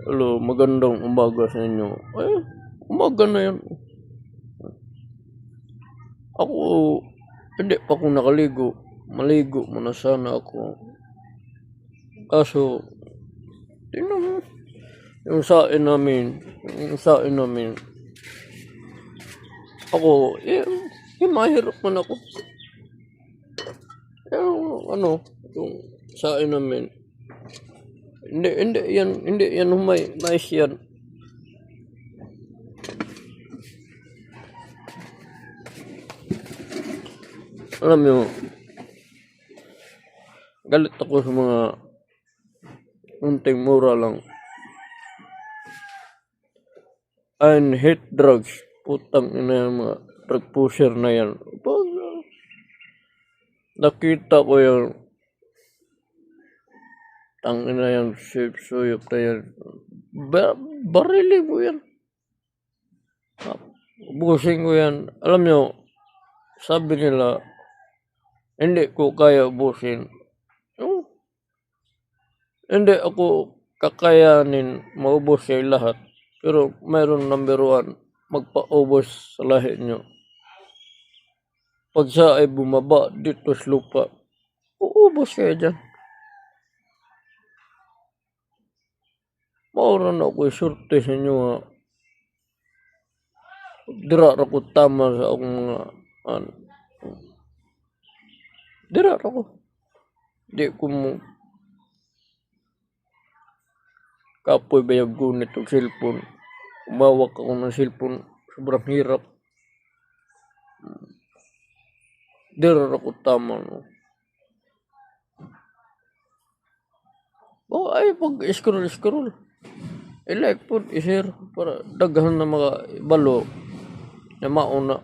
Hello, magandang umaga sa inyo. Ay, umaga na yan. Ako, hindi pa ako nakaligo. Maligo muna sana ako. Kaso, tingnan mo, yung sain namin, ako, mahirap man ako. Yung yung sain namin, hindi yan mais yan. Alam nyo, galit ako sa mga unting mura lang. And hate drugs. Putang ina yung mga drug pusher na yan. Pag nakita ko yung tangina yan, suyop na yan. Barili mo yan. Busing ko yan. Alam nyo, sabi nila, hindi ko kaya busin. Hindi ako kakayanin maubos yung lahat. Pero mayroon number 1, magpaubos sa lahi nyo. Pag siya ay bumaba dito sa lupa, uubos kayo dyan. Maura na ako isurte sa inyo ha. Dira ra ko tama sa akong mga dira ra ko. Di ko mo kapoy bayag gunit og cellphone. Umawak ako ng cellphone. Sobrang hirap. Dira ra ko tama no. Ay pag-scroll. I-like po, i-share para daghan na mga balo na mauna.